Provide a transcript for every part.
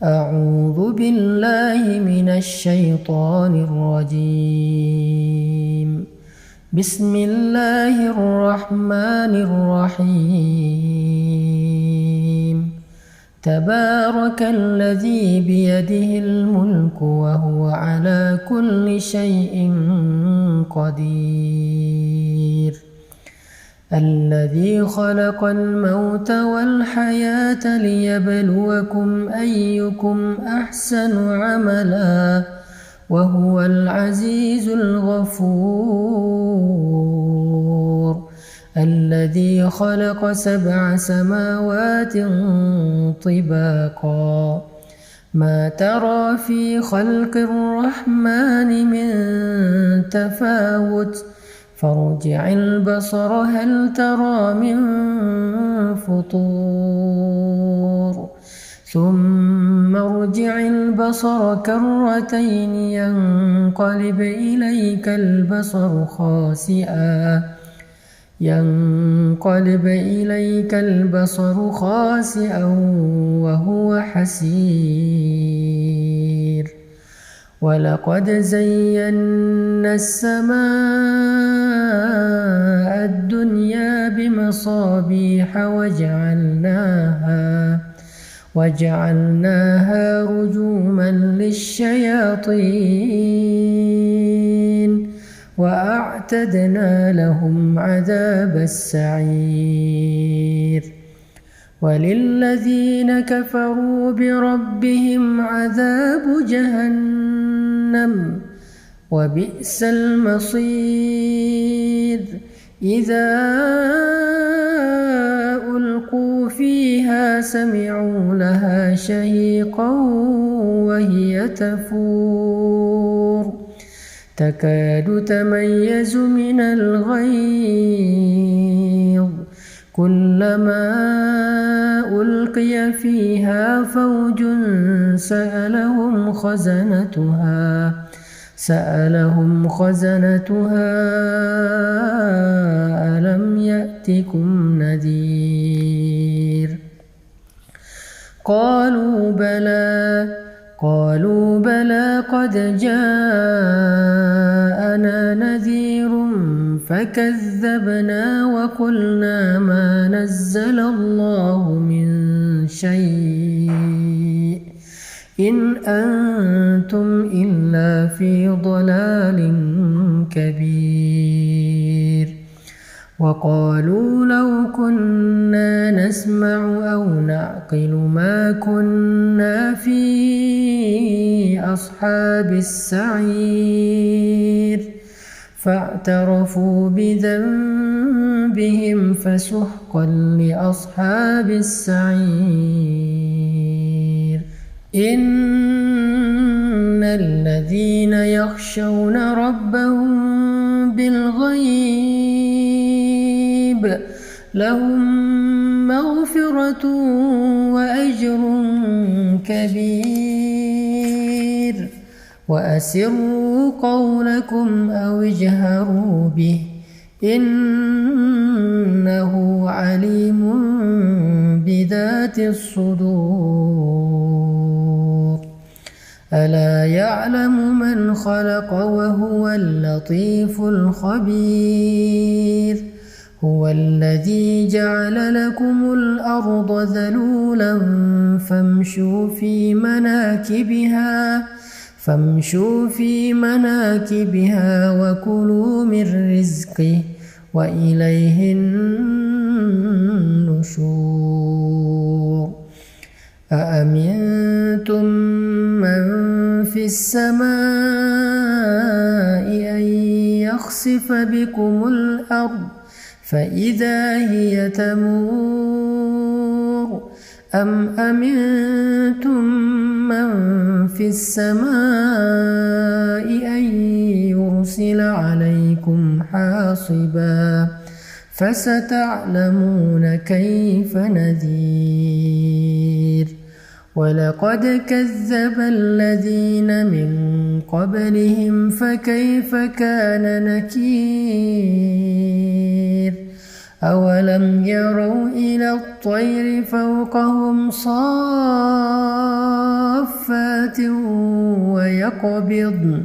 أعوذ بالله من الشيطان الرجيم. بسم الله الرحمن الرحيم. تبارك الذي بيده الملك وهو على كل شيء قدير. الذي خلق الموت والحياة ليبلوكم أيكم أحسن عملا وهو العزيز الغفور. الذي خلق 7 سماوات طباقا ما ترى في خلق الرحمن من تفاوت فارجع البصر هل ترى من فطور ثم ارجع البصر كرتين ينقلب إليك البصر خاسئا وهو حسير. ولقد زينا السماء الدنيا بمصابيح وجعلناها رجوما للشياطين وأعتدنا لهم عذاب السعير. وللذين كفروا بربهم عذاب جهنم وبئس المصير. إذا ألقوا فيها سمعوا لها شهيقا وهي تفور تكاد تميز من الغيظ كلما ألقي فيها فوج سألهم خزنتها ألم يأتكم نذير. قالوا بلى قد جاءنا نذير فكذبنا وقلنا ما نزل الله من شيء إن أنتم إلا في ضلال كبير. وقالوا لو كنا نسمع أو نعقل ما كنا في أصحاب السعير فاعترفوا بذنبهم فسحقا لأصحاب السعير. إن الذين يخشون ربهم بالغيب لهم مغفرة وأجر كبير. وأسروا قولكم أو اجهروا به إنه عليم بذات الصدور. ألا يعلم من خلق وهو اللطيف الخبير. هو الذي جعل لكم الأرض ذلولا فامشوا في مناكبها وكلوا من رزقه وإليه النشور. أأمنتم من في السماء أن يخسف بكم الأرض فإذا هي تمور أم أمنتم من في السماء أن يرسل عليكم حاصبا فستعلمون كيف نذير. ولقد كذب الذين من قبلهم فكيف كان نكير. أولم يروا إلى الطير فوقهم صافات سماوات ويقبضن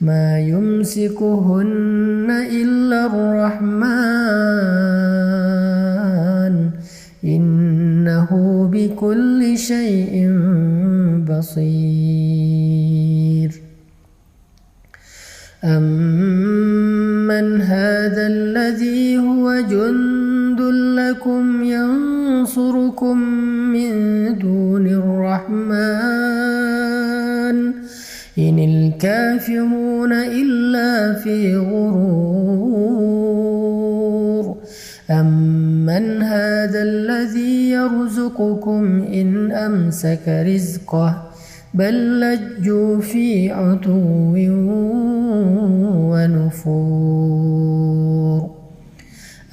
ما يمسكهن إلا الرحمن إنه بكل شيء بصير أمن هذا الذي هو جند لكم ينصركم من دون الرحمن إن الكافرون إلا في غرور أمن هذا الذي يرزقكم إن أمسك رزقه بل لجوا في عتو ونفور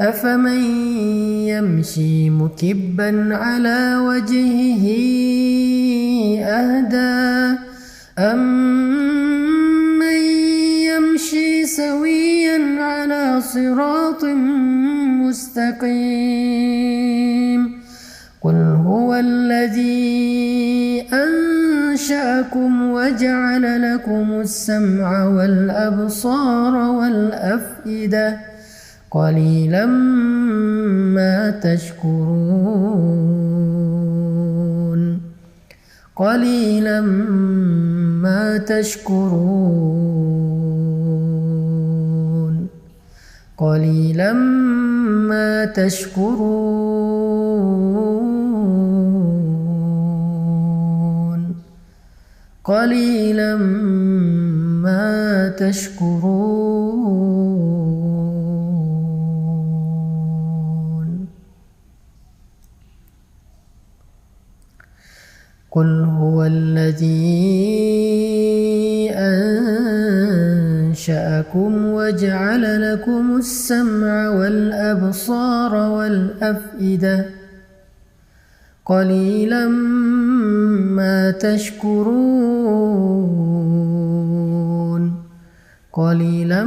أفمن يمشي مكبا على وجهه أهدى أمن يمشي سويا على صراط مستقيم قل هو الذي أنشأكم وجعل لكم السمع والأبصار والأفئدة قليلا ما تشكرون قليلا ما تشكرون قليلا ما تشكرون قليلا ما تشكرون قل هو الذي أنشأكم وجعل لكم السمع والأبصار والأفئدة قليلا ما تشكرون قليلا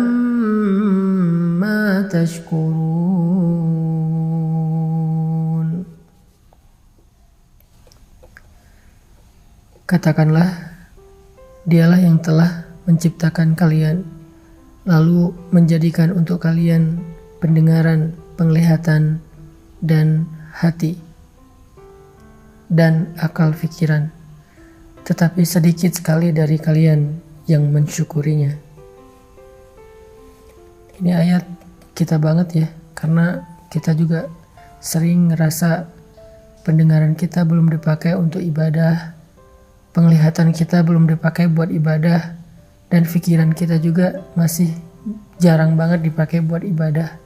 ما تشكرون. Katakanlah, dialah yang telah menciptakan kalian, lalu menjadikan untuk kalian pendengaran, penglihatan, dan hati, dan akal pikiran. Tetapi sedikit sekali dari kalian yang mensyukurinya. Ini ayat kita banget ya, karena kita juga sering ngerasa pendengaran kita belum dipakai untuk ibadah, penglihatan kita belum dipakai buat ibadah, dan pikiran kita juga masih jarang banget dipakai buat ibadah.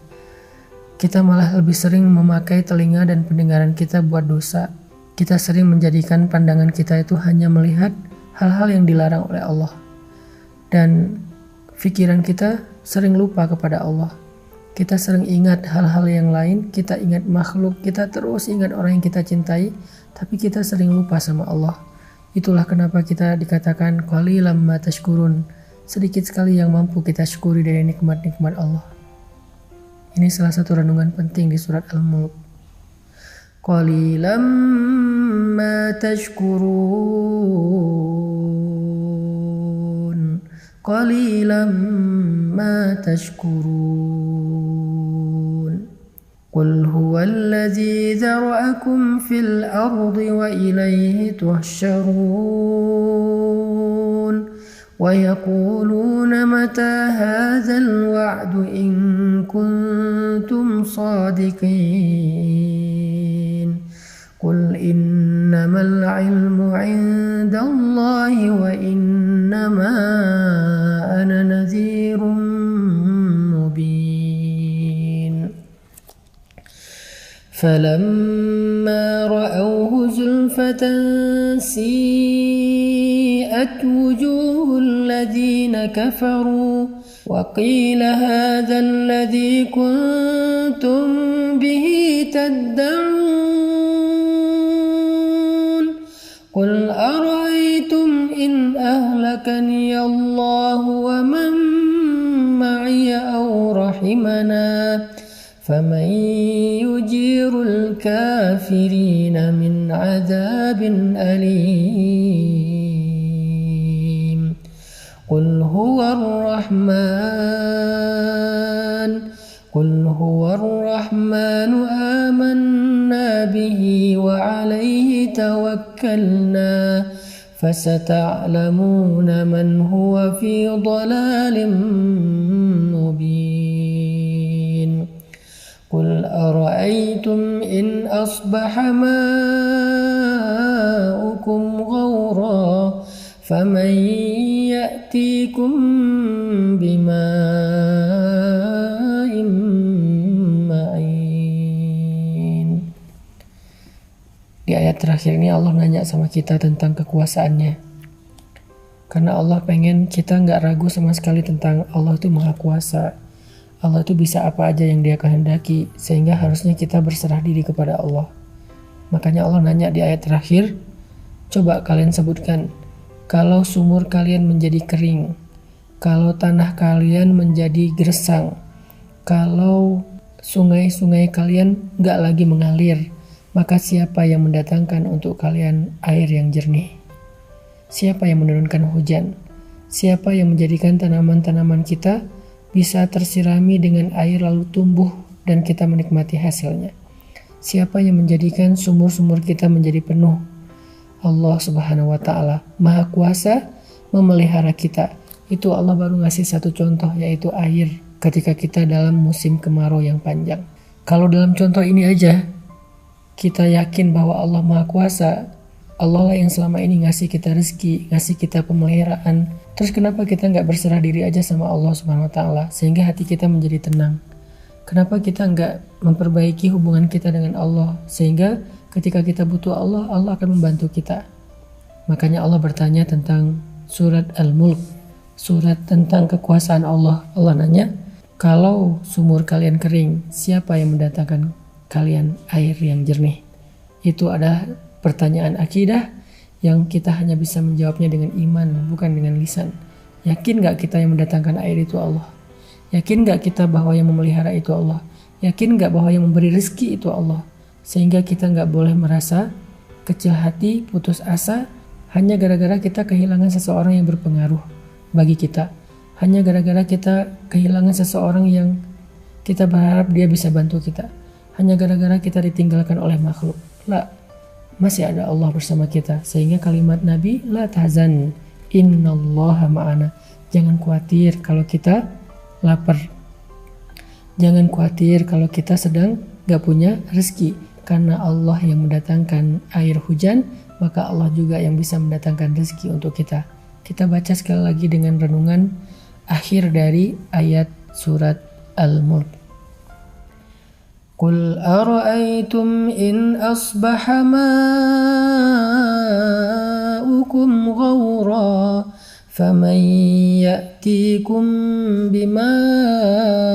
Kita malah lebih sering memakai telinga dan pendengaran kita buat dosa. Kita sering menjadikan pandangan kita itu hanya melihat hal-hal yang dilarang oleh Allah. Dan pikiran kita sering lupa kepada Allah. Kita sering ingat hal-hal yang lain, kita ingat makhluk, kita terus ingat orang yang kita cintai, tapi kita sering lupa sama Allah. Itulah kenapa kita dikatakan qalilan ma tashkurun, sedikit sekali yang mampu kita syukuri dari nikmat-nikmat Allah. Ini salah satu renungan penting di surat Al-Mulk. Qalilan ma tashkurun, qalilan ma tashkurun. Qul huwallazi zara'akum fil ardi wa ilayhi tuhsyarun wa yaquluna mata hadzal wa'du in kuntum sadiqin. Qul innamal ilmu 'indallahi wa innama ana nadhirun mubin. فلما رأوه زلفة سيئت وجوه الذين كفروا وقيل هذا الذي كنتم به تدعون قل أرأيتم إن أهلكني الله ومن معي أو رحمنا فمن يجير الكافرين من عذاب أليم. هو الرحمن آمنا به وعليه توكلنا فستعلمون من هو في ضلال مبين قل أرأيتم إن أصبح ماؤكم غورا فمن يأتيكم بماء معين. Di ayat terakhir ini Allah nanya sama kita tentang kekuasaannya. Karena Allah pengen kita nggak ragu sama sekali tentang Allah itu maha kuasa. Allah itu bisa apa aja yang dia kehendaki. Sehingga harusnya kita berserah diri kepada Allah. Makanya Allah nanya di ayat terakhir, coba kalian sebutkan, kalau sumur kalian menjadi kering, kalau tanah kalian menjadi gersang, kalau sungai-sungai kalian nggak lagi mengalir, maka siapa yang mendatangkan untuk kalian air yang jernih? Siapa yang menurunkan hujan? Siapa yang menjadikan tanaman-tanaman kita bisa tersirami dengan air lalu tumbuh dan kita menikmati hasilnya? Siapa yang menjadikan sumur-sumur kita menjadi penuh? Allah Subhanahu wa Ta'ala, Maha Kuasa, memelihara kita. Itu Allah baru ngasih satu contoh, yaitu air ketika kita dalam musim kemarau yang panjang. Kalau dalam contoh ini aja kita yakin bahwa Allah Maha Kuasa, Allah lah yang selama ini ngasih kita rezeki, ngasih kita pemeliharaan. Terus kenapa kita nggak berserah diri aja sama Allah Subhanahu Wa Taala sehingga hati kita menjadi tenang? Kenapa kita nggak memperbaiki hubungan kita dengan Allah sehingga ketika kita butuh Allah, Allah akan membantu kita? Makanya Allah bertanya tentang surat Al-Mulk, surat tentang kekuasaan Allah. Allah nanya, kalau sumur kalian kering, siapa yang mendatangkan kalian air yang jernih? Itu adalah pertanyaan akidah yang kita hanya bisa menjawabnya dengan iman, bukan dengan lisan. Yakin gak kita yang mendatangkan air itu Allah? Yakin gak kita bahwa yang memelihara itu Allah? Yakin gak bahwa yang memberi rezeki itu Allah? Sehingga kita gak boleh merasa kecil hati, putus asa hanya gara-gara kita kehilangan seseorang yang berpengaruh bagi kita. Hanya gara-gara kita kehilangan seseorang yang kita berharap dia bisa bantu kita. Hanya gara-gara kita ditinggalkan oleh makhluk. La, masih ada Allah bersama kita. Sehingga kalimat Nabi, la tahzan, innallaha ma'ana. Jangan khawatir kalau kita lapar. Jangan khawatir kalau kita sedang gak punya rezeki. Karena Allah yang mendatangkan air hujan, maka Allah juga yang bisa mendatangkan rezeki untuk kita. Kita baca sekali lagi dengan renungan akhir dari ayat surat Al-Mulk. Qul ara'aytum in asbaha ma'ukum ghawra faman ya'tikum bima'in